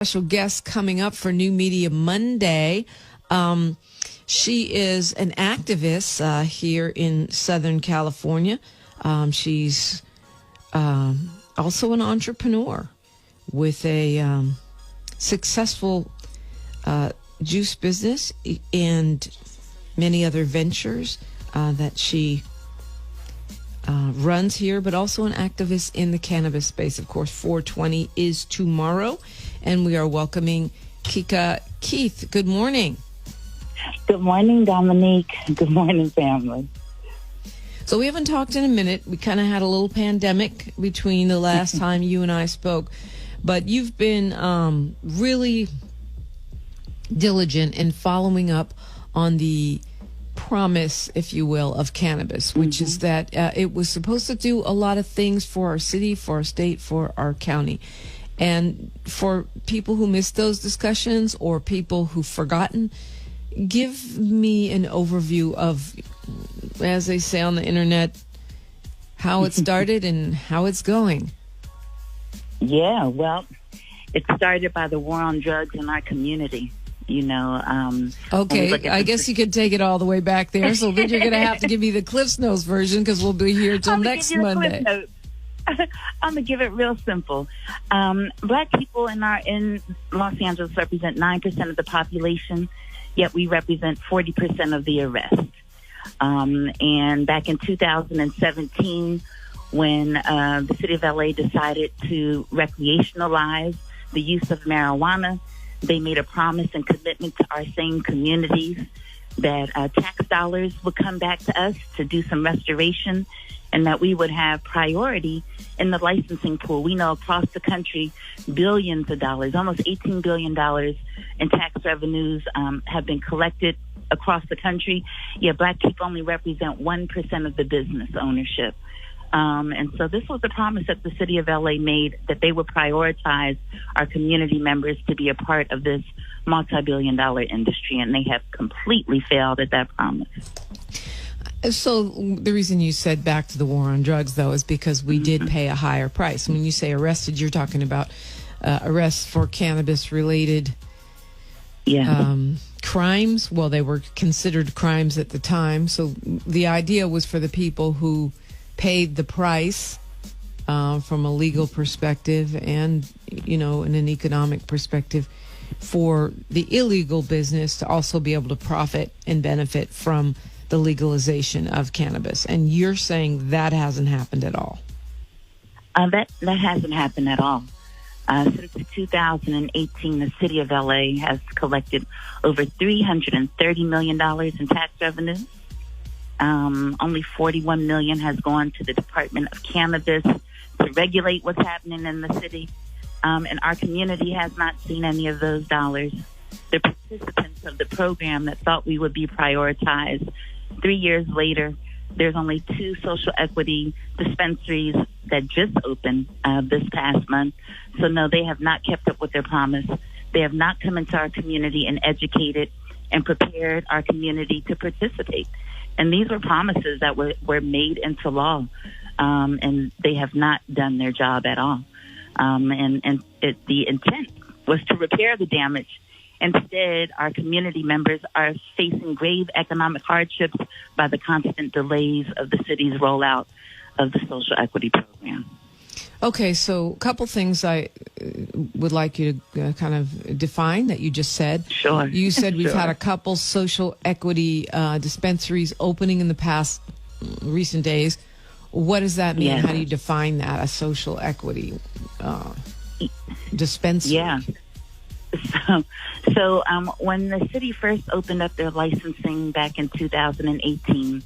Special guest coming up for New Media Monday. She is an activist here in Southern California. She's also an entrepreneur with a successful juice business and many other ventures that she runs here, but also an activist in the cannabis space. Of course, 420 is tomorrow, and we are welcoming Kika Keith. Good morning. Good morning, Dominique. Good morning, family. So we haven't talked in a minute. We kind of had a little pandemic between the last time you and I spoke, but you've been really diligent in following up on the promise, if you will, of cannabis, which is that it was supposed to do a lot of things for our city, for our state, for our county. And for people who missed those discussions or people who've forgotten, give me an overview of, as they say on the internet, how it started and how it's going. Yeah, well, it started by the war on drugs in our community. You know, okay, I guess you could take it all the way back there. So then you're going to have to give me the Cliff's Notes version because we'll be here till next Monday. I'm going to give it real simple. Black people in Los Angeles represent 9% of the population, yet we represent 40% of the arrests. And back in 2017, when the city of LA decided to recreationalize the use of marijuana, they made a promise and commitment to our same communities that tax dollars would come back to us to do some restoration and that we would have priority in the licensing pool. We know across the country, billions of dollars, almost $18 billion in tax revenues have been collected across the country. Yet Black people only represent 1% of the business ownership. And so this was a promise that the city of LA made, that they would prioritize our community members to be a part of this multi-billion-dollar industry, and they have completely failed at that promise. So the reason you said back to the war on drugs, though, is because we did pay a higher price. When you say arrested, you're talking about arrests for cannabis-related crimes. Well, they were considered crimes at the time. So the idea was for the people who paid the price from a legal perspective and, you know, in an economic perspective, for the illegal business to also be able to profit and benefit from the legalization of cannabis. And you're saying that hasn't happened at all? That hasn't happened at all. Since 2018, the city of LA has collected over $330 million in tax revenue. Only $41 million has gone to the Department of Cannabis to regulate what's happening in the city. And our community has not seen any of those dollars. The participants of the program that thought we would be prioritized, 3 years later, there's only 2 social equity dispensaries that just opened this past month. So no, they have not kept up with their promise. They have not come into our community and educated and prepared our community to participate. And these were promises that were made into law, and they have not done their job at all. The intent was to repair the damage. Instead, our community members are facing grave economic hardships by the constant delays of the city's rollout of the social equity program. Okay, so a couple things I would like you to kind of define that you just said. Sure. You said we've had a couple social equity dispensaries opening in the past recent days. What does that mean? Yeah. How do you define that, a social equity dispensary? Yeah. So when the city first opened up their licensing back in 2018,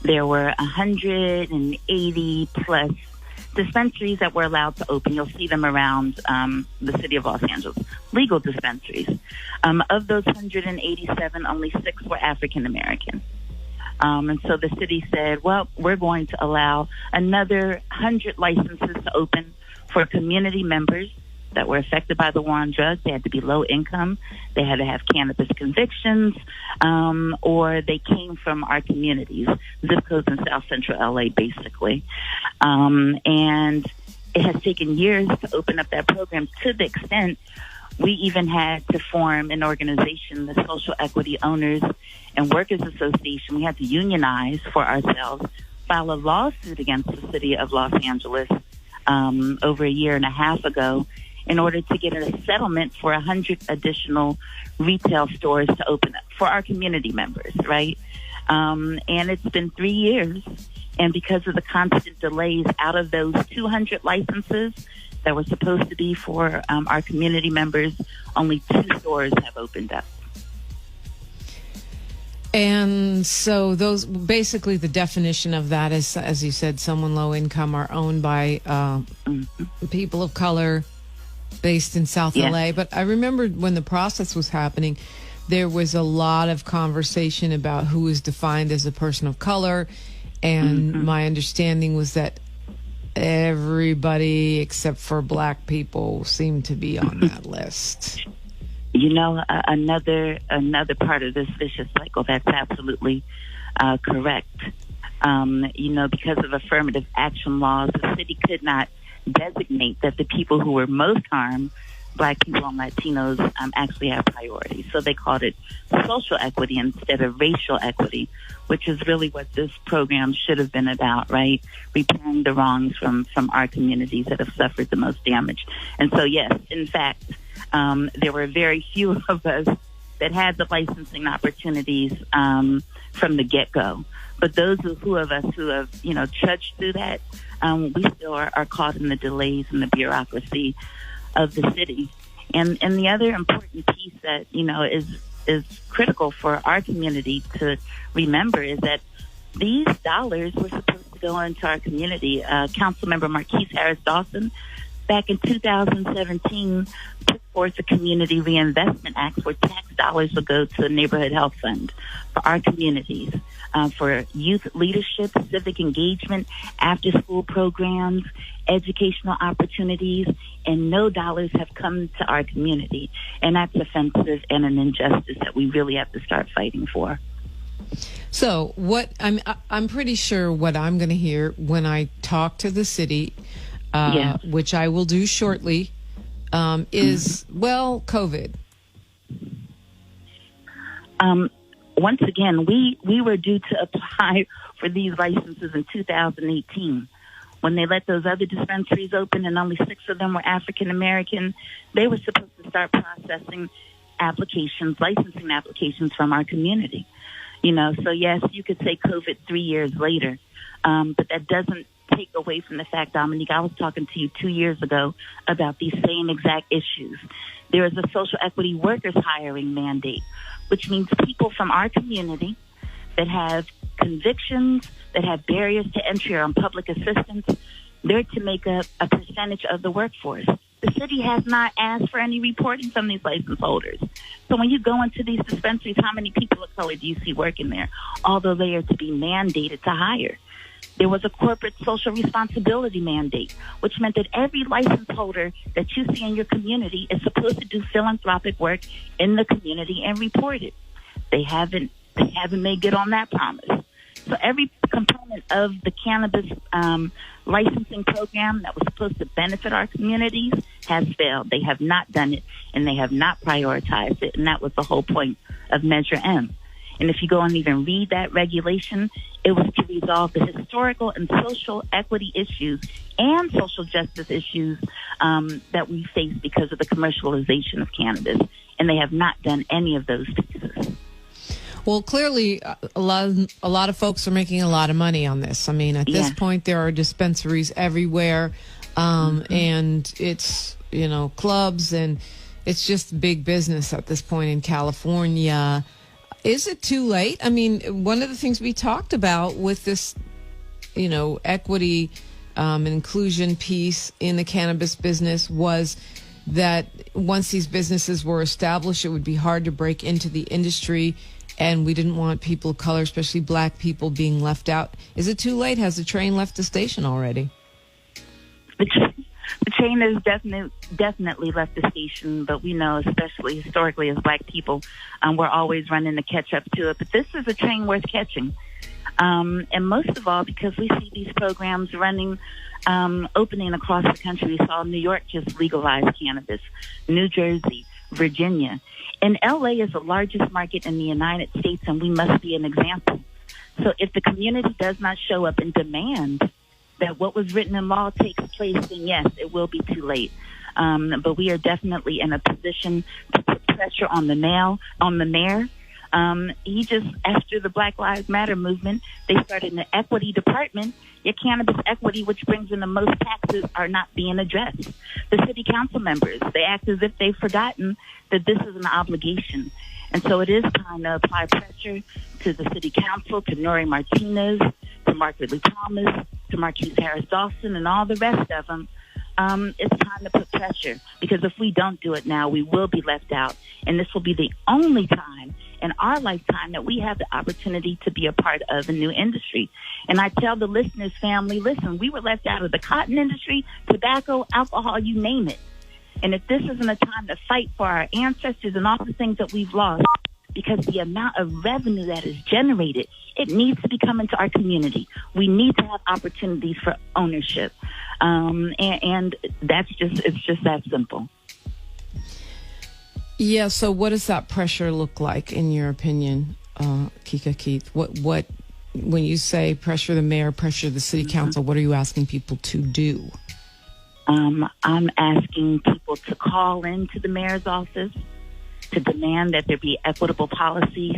there were 180 plus dispensaries that were allowed to open. You'll see them around the city of Los Angeles, legal dispensaries. Of those 187, only 6 were African American. And so the city said, well, we're going to allow another 100 licenses to open for community members that were affected by the war on drugs. They had to be low income. They had to have cannabis convictions, or they came from our communities, zip codes in South Central LA, basically. And it has taken years to open up that program, to the extent We even had to form an organization, the Social Equity Owners and Workers Association. We had to unionize for ourselves, file a lawsuit against the city of Los Angeles over a year and a half ago in order to get a settlement for 100 additional retail stores to open up for our community members, right? And it's been 3 years. And because of the constant delays, out of those 200 licenses that were supposed to be for our community members, only 2 stores have opened up. And so those, basically the definition of that is, as you said, someone low income are owned by people of color based in South LA. But I remember when the process was happening, there was a lot of conversation about who is defined as a person of color. And my understanding was that everybody except for black people seemed to be on that list. You know, another part of this vicious cycle, that's absolutely correct. You know, because of affirmative action laws, the city could not designate that the people who were most harmed, black people and Latinos, actually have priority. So they called it social equity instead of racial equity, which is really what this program should have been about, right? Repairing the wrongs from our communities that have suffered the most damage. And so, yes, in fact, there were very few of us that had the licensing opportunities from the get-go. But those of us who have, you know, trudged through that, we still are caught in the delays and the bureaucracy of the city. And the other important piece that, you know, is critical for our community to remember is that these dollars were supposed to go into our community. Councilmember Marquise Harris Dawson, back in 2017, put forth the Community Reinvestment Act where tax dollars would go to the Neighborhood Health Fund for our communities, for youth leadership, civic engagement, after-school programs, educational opportunities, and no dollars have come to our community. And that's offensive and an injustice that we really have to start fighting for. So I'm pretty sure what I'm going to hear when I talk to the city, which I will do shortly, is, well, COVID. Once again, we were due to apply for these licenses in 2018. When they let those other dispensaries open and only 6 of them were African American, they were supposed to start processing applications, licensing applications from our community. You know, so yes, you could say COVID 3 years later, but that doesn't take away from the fact, Dominique, I was talking to you 2 years ago about these same exact issues. There is a social equity workers hiring mandate, which means people from our community that have convictions, that have barriers to entry or on public assistance, they're to make a percentage of the workforce. The city has not asked for any reporting from these license holders. So when you go into these dispensaries, how many people of color do you see working there? Although they are to be mandated to hire. There was a corporate social responsibility mandate, which meant that every license holder that you see in your community is supposed to do philanthropic work in the community and report it. They haven't made good on that promise. So every component of the cannabis licensing program that was supposed to benefit our communities has failed. They have not done it, and they have not prioritized it, and that was the whole point of Measure M. And if you go and even read that regulation, it was to resolve the historical and social equity issues and social justice issues that we face because of the commercialization of cannabis. And they have not done any of those pieces. Well, clearly, a lot of folks are making a lot of money on this. I mean, at this point, there are dispensaries everywhere, and it's, you know, clubs, and it's just big business at this point in California. Is it too late? I mean, one of the things we talked about with this, you know, equity and inclusion piece in the cannabis business was that once these businesses were established, it would be hard to break into the industry. And we didn't want people of color, especially black people, being left out. Is it too late? Has the train left the station already? The train has definitely left the station, but we know, especially historically as black people, we're always running to catch up to it. But this is a train worth catching. And most of all, because we see these programs running, opening across the country. We saw New York just legalize cannabis, New Jersey, Virginia. And LA is the largest market in the United States, and we must be an example. So if the community does not show up and demand that what was written in law takes place, then yes, it will be too late. But we are definitely in a position to put pressure on the mayor. He just, after the Black Lives Matter movement, they started an equity department. Your cannabis equity, which brings in the most taxes, are not being addressed. The city council members, they act as if they've forgotten that this is an obligation. And so it is time to apply pressure to the city council, to Nori Martinez, to Mark Ridley Thomas, to Marquise Harris Dawson, and all the rest of them. It's time to put pressure, because if we don't do it now, we will be left out. And this will be the only time in our lifetime that we have the opportunity to be a part of a new industry. And I tell the listeners, family, listen, we were left out of the cotton industry, tobacco, alcohol, you name it. And if this isn't a time to fight for our ancestors and all the things that we've lost, because the amount of revenue that is generated, it needs to be coming to our community. We need to have opportunities for ownership. And it's just that simple. Yeah. So what does that pressure look like in your opinion, Kika Keith? What, when you say pressure the mayor, pressure the city council, what are you asking people to do? I'm asking people to call into the mayor's office to demand that there be equitable policies,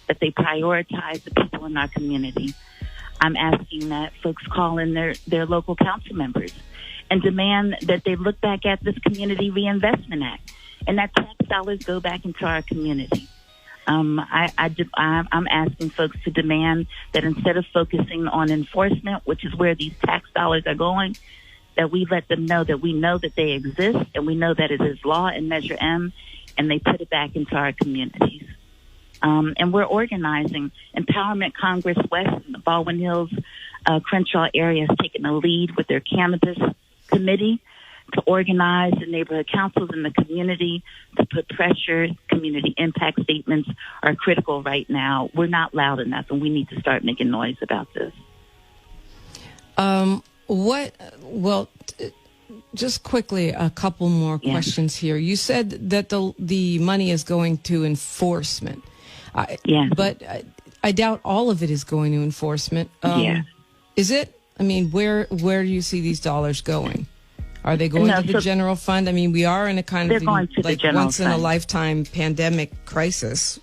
that they prioritize the people in our community. I'm asking that folks call in their local council members and demand that they look back at this Community Reinvestment Act and that tax dollars go back into our community. I'm asking folks to demand that instead of focusing on enforcement, which is where these tax dollars are going, that we let them know that we know that they exist and we know that it is law and Measure M, and they put it back into our communities. And we're organizing. Empowerment Congress West in the Baldwin Hills, Crenshaw area has taken a lead with their cannabis committee to organize the neighborhood councils in the community to put pressure. Community impact statements are critical right now. We're not loud enough, and we need to start making noise about this. Just quickly, a couple more questions here. You said that the money is going to enforcement. But I doubt all of it is going to enforcement. Is it? I mean, where do you see these dollars going? Are they going to the general fund? I mean, we are in a kind of like once in a lifetime pandemic crisis.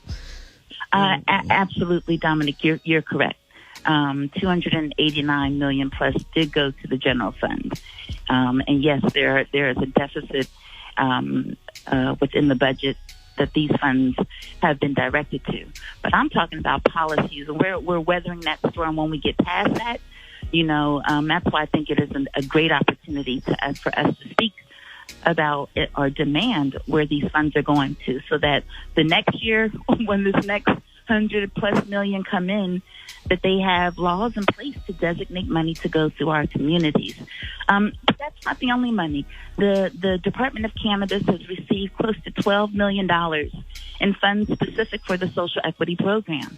Absolutely, Dominic, you're correct. 289 million plus did go to the general fund. And yes, there is a deficit within the budget that these funds have been directed to. But I'm talking about policies, and we're weathering that storm when we get past that. That's why I think it is a great opportunity for us to speak about it or demand where these funds are going to, so that the next year, when this next 100+ million come in, that they have laws in place to designate money to go through our communities. But that's not the only money. The Department of Cannabis has received close to $12 million in funds specific for the social equity program.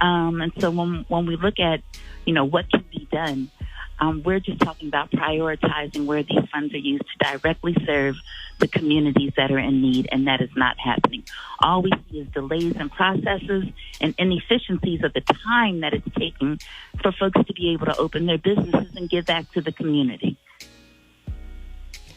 And so when we look at, what can be done, we're just talking about prioritizing where these funds are used to directly serve the communities that are in need, and that is not happening. All we see is delays in processes and inefficiencies of the time that it's taking for folks to be able to open their businesses and give back to the community.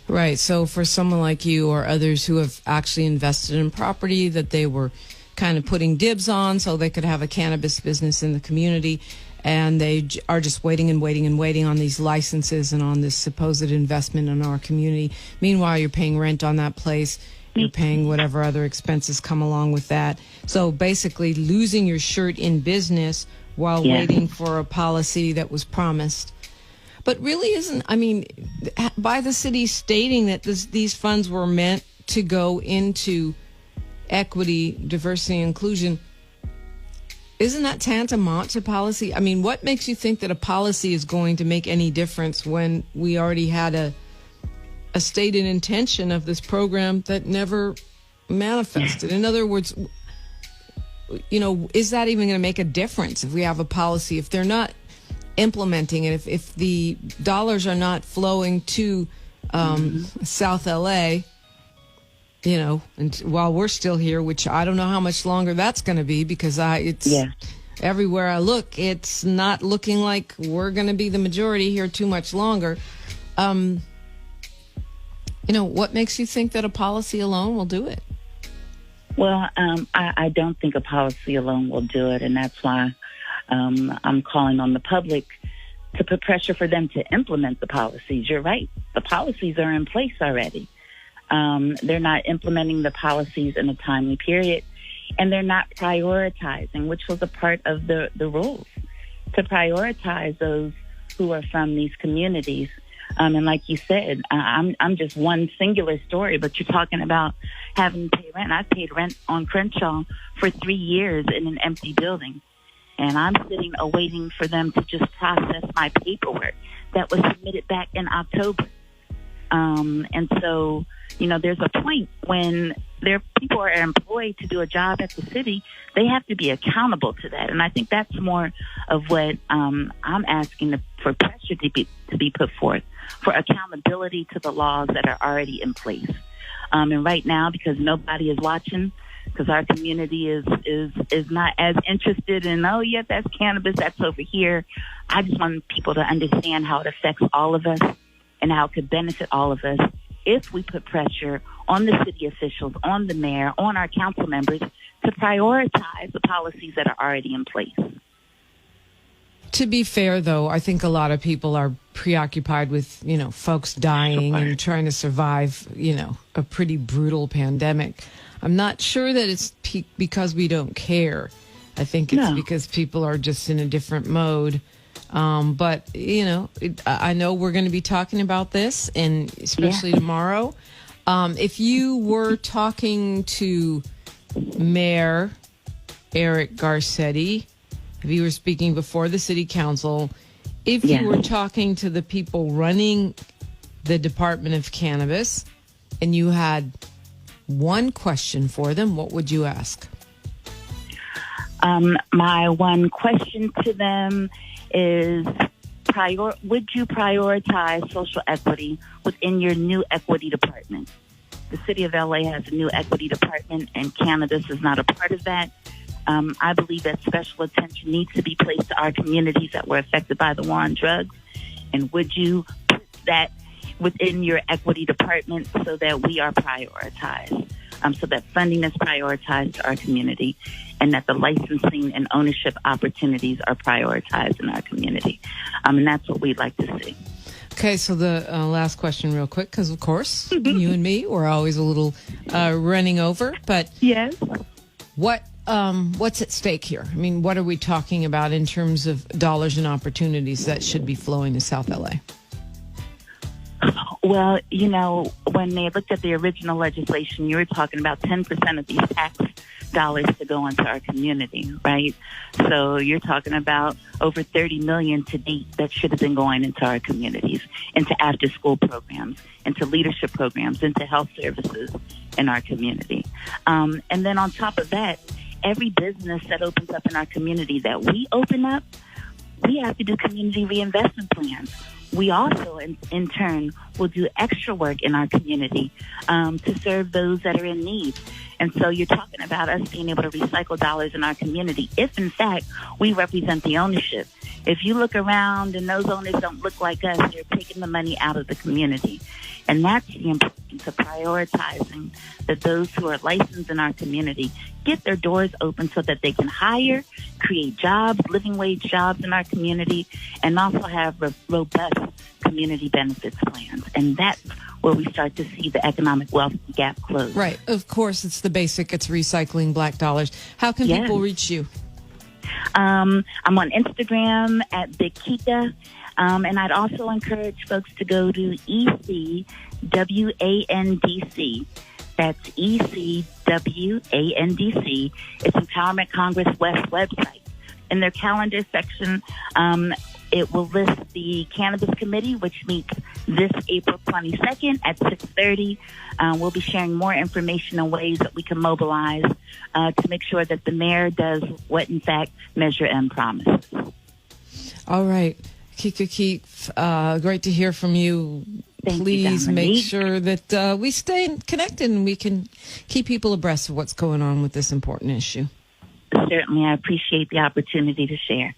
Right. So for someone like you or others who have actually invested in property that they were kind of putting dibs on so they could have a cannabis business in the community, and they are just waiting and waiting and waiting on these licenses and on this supposed investment in our community. Meanwhile, you're paying rent on that place. You're paying whatever other expenses come along with that. So basically losing your shirt in business while waiting for a policy that was promised. But really isn't, I mean, by the city stating that these funds were meant to go into equity, diversity, and inclusion, isn't that tantamount to policy? I mean, what makes you think that a policy is going to make any difference when we already had a stated intention of this program that never manifested? In other words, is that even going to make a difference if we have a policy, if they're not implementing it, if the dollars are not flowing to South LA, and while we're still here, which I don't know how much longer that's going to be, because everywhere I look, it's not looking like we're going to be the majority here too much longer. What makes you think that a policy alone will do it? Well, I don't think a policy alone will do it, and that's why I'm calling on the public to put pressure for them to implement the policies. You're right. The policies are in place already. They're not implementing the policies in a timely period, and they're not prioritizing, which was a part of the rules, to prioritize those who are from these communities. And like you said, I'm just one singular story, but you're talking about having to pay rent. I paid rent on Crenshaw for 3 years in an empty building. And I'm sitting awaiting for them to just process my paperwork that was submitted back in October. And so, there's a point when people are employed to do a job at the city, they have to be accountable to that. And I think that's more of what I'm asking for pressure to be put forth, for accountability to the laws that are already in place. And right now, because nobody is watching, because our community is not as interested in, that's cannabis, that's over here. I just want people to understand how it affects all of us and how it could benefit all of us if we put pressure on the city officials, on the mayor, on our council members to prioritize the policies that are already in place. To be fair, though, I think a lot of people are preoccupied with, folks dying and trying to survive, a pretty brutal pandemic. I'm not sure that it's because we don't care. I think it's because people are just in a different mode. But, I know we're going to be talking about this, and especially tomorrow. If you were talking to Mayor Eric Garcetti, if you were speaking before the city council, if you were talking to the people running the Department of Cannabis, and you had one question for them, what would you ask? My one question to them is, would you prioritize social equity within your new equity department? The city of LA has a new equity department, and cannabis is not a part of that. I believe that special attention needs to be placed to our communities that were affected by the war on drugs. And would you put that within your equity department so that we are prioritized, so that funding is prioritized to our community, and that the licensing and ownership opportunities are prioritized in our community? And that's what we'd like to see. Okay, so the last question real quick, because, of course, you and me, we're always a little running over. But yes, what's at stake here? I mean, what are we talking about in terms of dollars and opportunities that should be flowing to South LA? Well, when they looked at the original legislation, you were talking about 10% of these tax dollars to go into our community, right? So you're talking about over $30 million to date that should have been going into our communities, into after-school programs, into leadership programs, into health services in our community. And then on top of that, every business that opens up in our community that we open up, we have to do community reinvestment plans. We also, in turn, will do extra work in our community to serve those that are in need. And so you're talking about us being able to recycle dollars in our community if, in fact, we represent the ownership. If you look around and those owners don't look like us, they're taking the money out of the community. And that's the importance of prioritizing that those who are licensed in our community get their doors open so that they can hire, create jobs, living wage jobs in our community, and also have robust community benefits plans. And that's where we start to see the economic wealth gap close. Right. Of course, it's the basic. It's recycling black dollars. How can people reach you? I'm on Instagram at Big Kika. And I'd also encourage folks to go to ECWANDC. That's ECWANDC. It's Empowerment Congress West website. In their calendar section, it will list the Cannabis Committee, which meets this April 22nd at 6:30. We'll be sharing more information on ways that we can mobilize to make sure that the mayor does what, in fact, Measure M promises. All right. Kika Keith, great to hear from you. Thank Please you, make sure that we stay connected and we can keep people abreast of what's going on with this important issue. Certainly, I appreciate the opportunity to share.